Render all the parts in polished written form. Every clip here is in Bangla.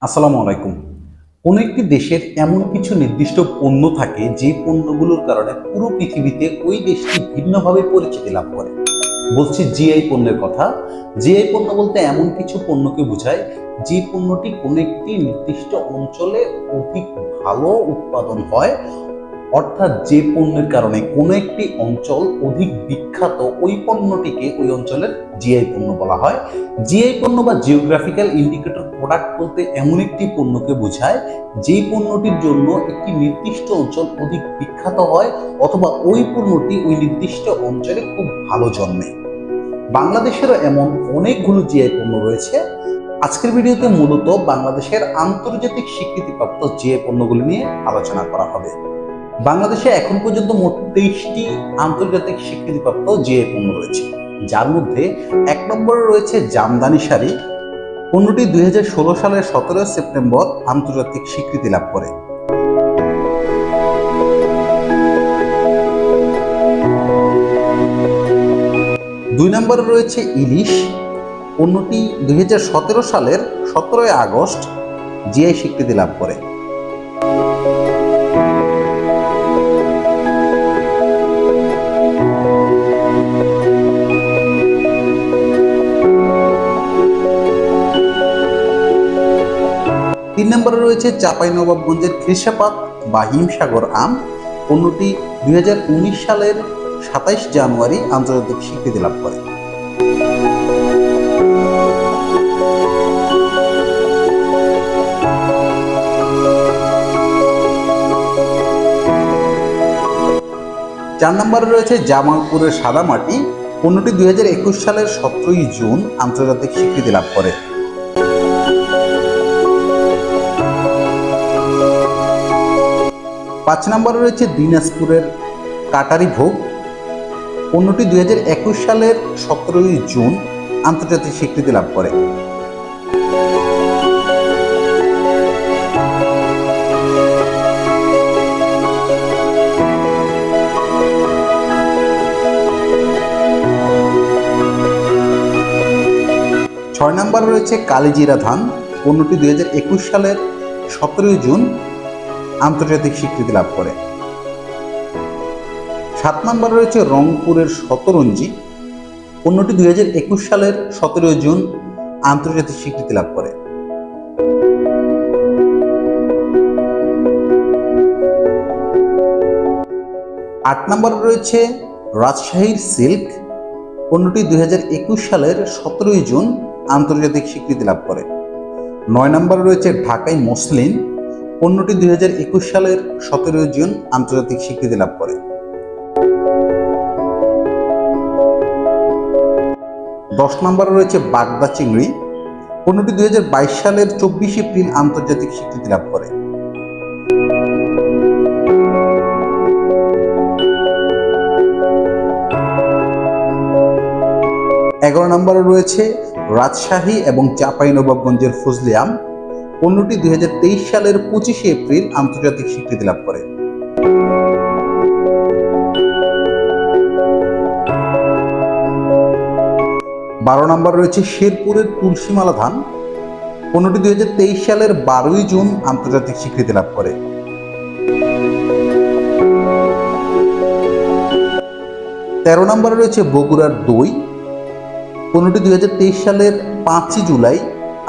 আসসালামু আলাইকুম। কোনো একটি দেশের এমন কিছু নির্দিষ্ট পণ্য থাকে যে পণ্যগুলোর কারণে পুরো পৃথিবীতে ওই দেশটি ভিন্নভাবে পরিচিতি লাভ করে। বলছি জিআই পণ্যের কথা। জিআই পণ্য বলতে এমন কিছু পণ্যকে বোঝায় যে পণ্যটি কোনো একটি নির্দিষ্ট অঞ্চলে অধিক ভালো উৎপাদন হয়, অর্থাৎ যে পণ্যের কারণে কোনো একটি অঞ্চল অধিক বিখ্যাত, ওই পণ্যটিকে ওই অঞ্চলের জিআই পণ্য বলা হয়। জিআই পণ্য বা জিওগ্রাফিক্যাল ইন্ডিকেটর প্রোডাক্ট বলতে এমন একটি পণ্যকে বোঝায় যেই পণ্যটির জন্য একটি নির্দিষ্ট অঞ্চল অধিক বিখ্যাত হয়, অথবা ওই পণ্যটি ওই নির্দিষ্ট অঞ্চলে খুব ভালো জন্মে। বাংলাদেশেরও এমন অনেকগুলো জিআই পণ্য রয়েছে। আজকের ভিডিওতে মূলত বাংলাদেশের আন্তর্জাতিক স্বীকৃতিপ্রাপ্ত জিআই পণ্যগুলি নিয়ে আলোচনা করা হবে। বাংলাদেশে এখন পর্যন্ত মোট 23টি আন্তর্জাতিক স্বীকৃতিপ্রাপ্ত জিআই পণ্য রয়েছে, যার মধ্যে 1 নম্বরে রয়েছে জামদানি শাড়ি। পণ্যটি 2016 সালের 17 সেপ্টেম্বর আন্তর্জাতিক স্বীকৃতি লাভ করে। 2 নম্বরে রয়েছে ইলিশ। পণ্যটি 2017 সালের 17 আগস্ট জিআই স্বীকৃতি লাভ করে। 3 নম্বরে রয়েছে চাঁপাইনবাবগঞ্জের খিরসাপাত বা হিমসাগর আম। পণ্যটি 2019 সালের 27 জানুয়ারি আন্তর্জাতিক স্বীকৃতি লাভ করে। 4 নম্বরে রয়েছে জামালপুরের সাদা মাটি। পণ্যটি 2021 সালের 17 জুন আন্তর্জাতিক স্বীকৃতি লাভ করে। 5 নম্বরে রয়েছে দিনাজপুরের কাটারি ভোগ। পণ্যটি 2021 সালের 17 জুন আন্তর্জাতিক স্বীকৃতি লাভ করে। 6 নম্বরে রয়েছে কালিজিরা ধান। পণ্যটি 2021 সালের 17 জুন আন্তর্জাতিক স্বীকৃতি লাভ করে। 7 নম্বরে রয়েছে রংপুরের শতরঞ্জি। পণ্যটি 2021 সালের 17 জুন আন্তর্জাতিক স্বীকৃতি লাভ করে। 8 নম্বরে রয়েছে রাজশাহীর সিল্ক। পণ্যটি 2021 সালের 17 জুন আন্তর্জাতিক স্বীকৃতি লাভ করে। 9 নম্বরে রয়েছে ঢাকাই মসলিন। পণ্যটি 2021 সালের 17 জুন আন্তর্জাতিক স্বীকৃতি লাভ করে। 10 নম্বরে রয়েছে বাগদা চিংড়ি। পণ্যটি 2022 সালের 24 এপ্রিল আন্তর্জাতিক স্বীকৃতি লাভ করে। 11 নম্বরে রয়েছে রাজশাহী এবং চাঁপাইনবাবগঞ্জের ফজলি আম। পণ্যটি 2023 সালের 25 এপ্রিল আন্তর্জাতিক স্বীকৃতি লাভ করে। 12 নম্বরে রয়েছে শেরপুরের তুলসীমালা ধান। পণ্যটি 2023 সালের 12 জুন আন্তর্জাতিক স্বীকৃতি লাভ করে। 13 নম্বরে রয়েছে বগুড়ার দই। পণ্যটি 2023 সালের 5 জুলাই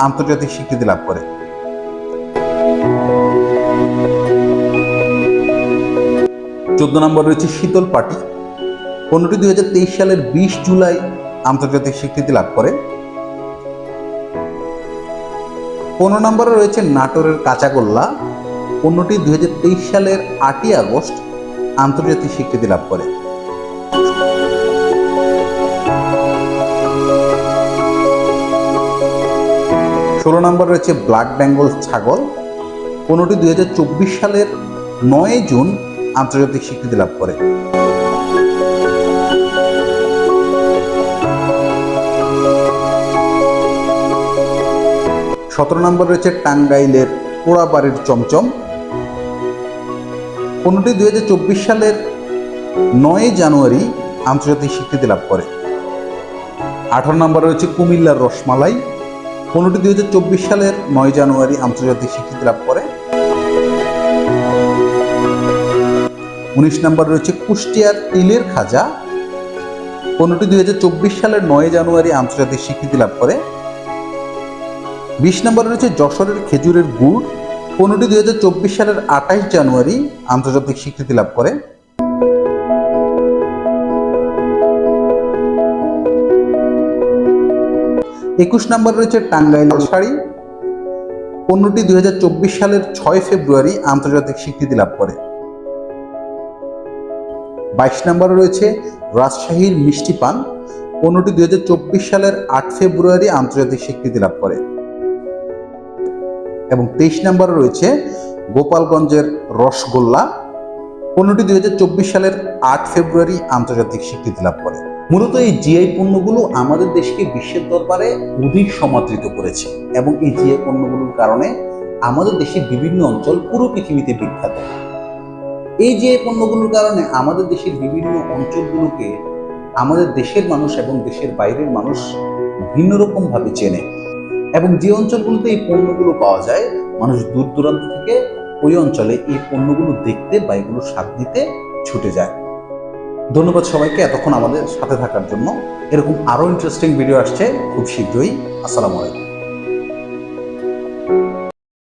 আন্তর্জাতিক স্বীকৃতি লাভ করে। 14 নম্বর রয়েছে শীতল পাটি। পণ্যটি 2023 সালের 20 জুলাই আন্তর্জাতিক স্বীকৃতি লাভ করে। 15 নম্বরে রয়েছে নাটোরের কাঁচাগোল্লা। পণ্যটি 2023 সালের 8 আগস্ট আন্তর্জাতিক স্বীকৃতি লাভ করে। 16 নম্বর রয়েছে ব্ল্যাক বেঙ্গল ছাগল। পণ্যটি 2024 সালের 9 জুন আন্তর্জাতিক স্বীকৃতি লাভ করে। 17 নম্বর রয়েছে টাঙ্গাইলের পোড়াবাড়ির চমচম। পণ্যটি 2024 সালের 9 জানুয়ারি আন্তর্জাতিক স্বীকৃতি লাভ করে। 18 নম্বর রয়েছে কুমিল্লার রসমালাই। পণ্যটি 2024 সালের 9 জানুয়ারি আন্তর্জাতিক স্বীকৃতি লাভ করে। 19 নম্বর রয়েছে কুষ্টিয়ার তিলের খাজা। পণ্যটি 2024 সালের 9 জানুয়ারি আন্তর্জাতিক স্বীকৃতি লাভ করে। 20 নম্বর রয়েছে যশোরের খেজুরের গুড়। পণ্যটি 2024 সালের 28 জানুয়ারি আন্তর্জাতিক স্বীকৃতি লাভ করে। 21 নম্বর রয়েছে টাঙ্গাইলের শাড়ি। পণ্যটি 2024 সালের 6 ফেব্রুয়ারি আন্তর্জাতিক স্বীকৃতি লাভ করে। 22 নম্বরে রয়েছে রাজশাহীর মিষ্টি পান। পণ্যটি 2024 সালের 8 ফেব্রুয়ারি আন্তর্জাতিক স্বীকৃতি লাভ করে। এবং 23 নম্বরে রয়েছে গোপালগঞ্জের রসগোল্লা। পণ্যটি 2024 সালের 8 ফেব্রুয়ারি আন্তর্জাতিক স্বীকৃতি লাভ করে। মূলত এই জিআই পণ্যগুলো আমাদের দেশকে বিশ্বের দরবারে অধিক সমাদৃত করেছে এবং এই জিআই পণ্যগুলোর কারণে আমাদের দেশের বিভিন্ন অঞ্চল পুরো পৃথিবীতে বিখ্যাত। এই জিআই পণ্যগুলোর কারণে আমাদের দেশের বিভিন্ন অঞ্চলগুলোকে আমাদের দেশের মানুষ এবং দেশের বাইরের মানুষ ভিন্ন রকম ভাবে চেনে এবং যে অঞ্চলগুলোতে এই পণ্যগুলো পাওয়া যায় মানুষ দূর দূরান্ত থেকে ওই অঞ্চলে এই পণ্যগুলো দেখতে বা এগুলো স্বাদ নিতে ছুটে যায়। ধন্যবাদ সবাইকে এতক্ষণ আমাদের সাথে থাকার জন্য। এরকম আরো ইন্টারেস্টিং ভিডিও আসছে খুব শীঘ্রই। আসসালামু আলাইকুম।